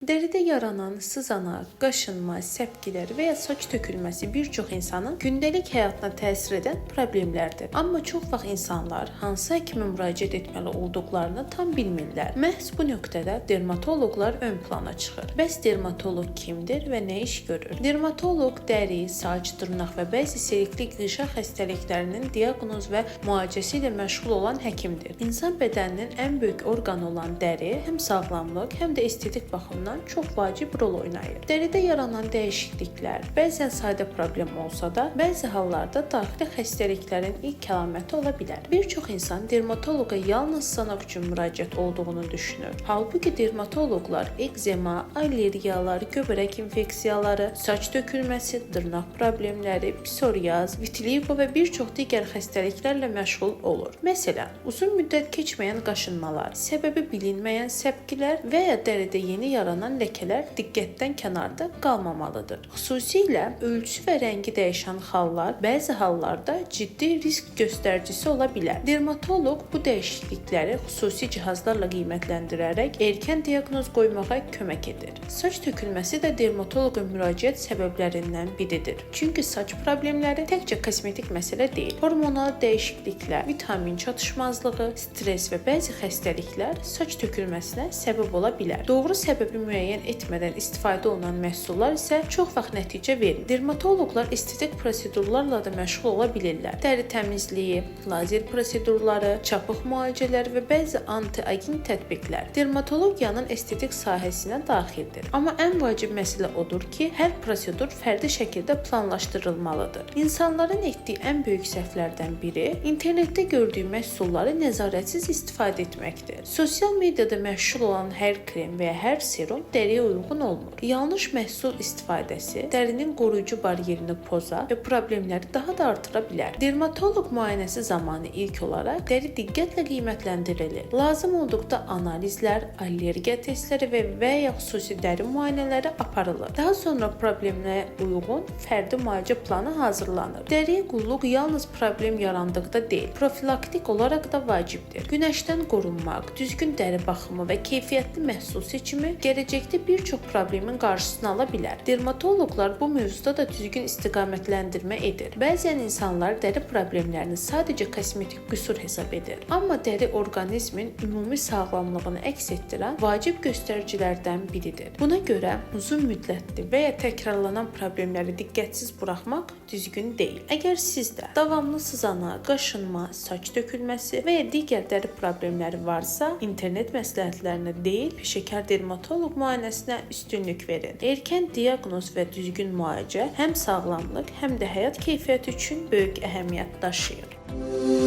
Dəridə yaranan sızanaq, qaşınma, səpgilər və ya saç tökülməsi bir çox insanın gündəlik həyatına təsir edən problemlərdir. Amma çox vaxt insanlar hansı həkimə müraciət etməli olduqlarını tam bilmirlər. Məhz bu nöqtədə dermatoloqlar ön plana çıxır. Bəs dermatoloq kimdir və nə iş görür? Dermatoloq dəri, saç, dırnaq və bəzi selikli qışa xəstəliklərinin diaqnoz və müalicəsi ilə məşğul olan həkimdir. İnsan bədəninin ən böyük orqanı olan dəri həm sağlamlıq, həm də estetik baxımdan çox vacib rol oynayır. Dəridə yaranan dəyişikliklər bəzən sadə problem olsa da, bəzi hallarda daxili xəstəliklərin ilk əlaməti ola bilər. Bir çox insan dermatoloqa yalnız sızanaq üçün müraciət olduğunu düşünür. Halbuki dermatoloqlar ekzema, allergiyalar, göbələk infeksiyaları, saç tökülməsi, dırnaq problemləri, psoriaz, vitiligo və bir çox digər xəstəliklərlə məşğul olur. Məsələn, uzun müddət keçməyən qaşınmalar, səbəbi bilinməyən səpgilər və ya dəridə yeni yaranan ləkələr diqqətdən kənarda qalmamalıdır. Xüsusilə ölçüsü və rəngi dəyişən xallar bəzi hallarda ciddi risk göstəricisi ola bilər. Dermatoloq bu dəyişiklikləri xüsusi cihazlarla qiymətləndirərək erkən diaqnoz qoymağa kömək edir. Saç tökülməsi də dermatoloqa müraciət səbəblərindən biridir. Çünki saç problemləri təkcə kosmetik məsələ deyil. Hormonal dəyişikliklər, vitamin çatışmazlığı, stress və bəzi xəstəliklər saç tökülməsinə səbəb ola bilər. Doğru səbəbi müəyyən etmədən istifadə olunan məhsullar isə çox vaxt nəticə vermir. Dermatoloqlar estetik prosedurlarla da məşğul ola bilirlər. Dəri təmizliyi, lazer prosedurları, çapıq müalicələri və bəzi anti-aging tətbiqlər dermatologiyanın estetik sahəsinə daxildir. Amma ən vacib məsələ odur ki, hər prosedur fərdi şəkildə planlaşdırılmalıdır. İnsanların etdiyi ən böyük səhvlərdən biri internetdə gördüyü məhsulları nəzarətsiz istifadə etməkdir. Sosial mediada məşhur olan hər krem və ya hər serum dəriyə uyğun olmur. Yanlış məhsul istifadəsi dərinin qoruyucu baryerini poza və problemləri daha da artıra bilər. Dermatoloq müayinəsi zamanı ilk olaraq dəri diqqətlə qiymətləndirilir. Lazım olduqda analizlər, allergiya testləri və ya xüsusi dəri müayinələri aparılır. Daha sonra problemə uyğun fərdi müalicə planı hazırlanır. Dəriyə qulluq yalnız problem yarandıqda deyil, profilaktik olaraq da vacibdir. Günəşdən qorunmaq, düzgün dəri baxımı və keyfiyyətli məhsul seçimi gələcəkdə bir çox problemin qarşısını ala bilər. Dermatoloqlar bu mövzuda da düzgün istiqamətləndirmə edir. Bəzən insanlar dəri problemlərini sadəcə kosmetik qüsur hesab edir. Amma dəri orqanizmin ümumi sağlamlığını əks etdirən vacib göstəricilərdən biridir. Buna görə uzun müddətli və ya təkrarlanan problemləri diqqətsiz buraxmaq düzgün deyil. Əgər sizdə davamlı sızanaq, qaşınma, saç tökülməsi və ya digər dəri problemləri varsa, internet məsləhətlərinə deyil, peşəkar dermatoloq müayinəsinə üstünlük verin. Erkən diaqnoz və düzgün müalicə həm sağlamlıq, həm də həyat keyfiyyəti üçün böyük əhəmiyyət daşıyır.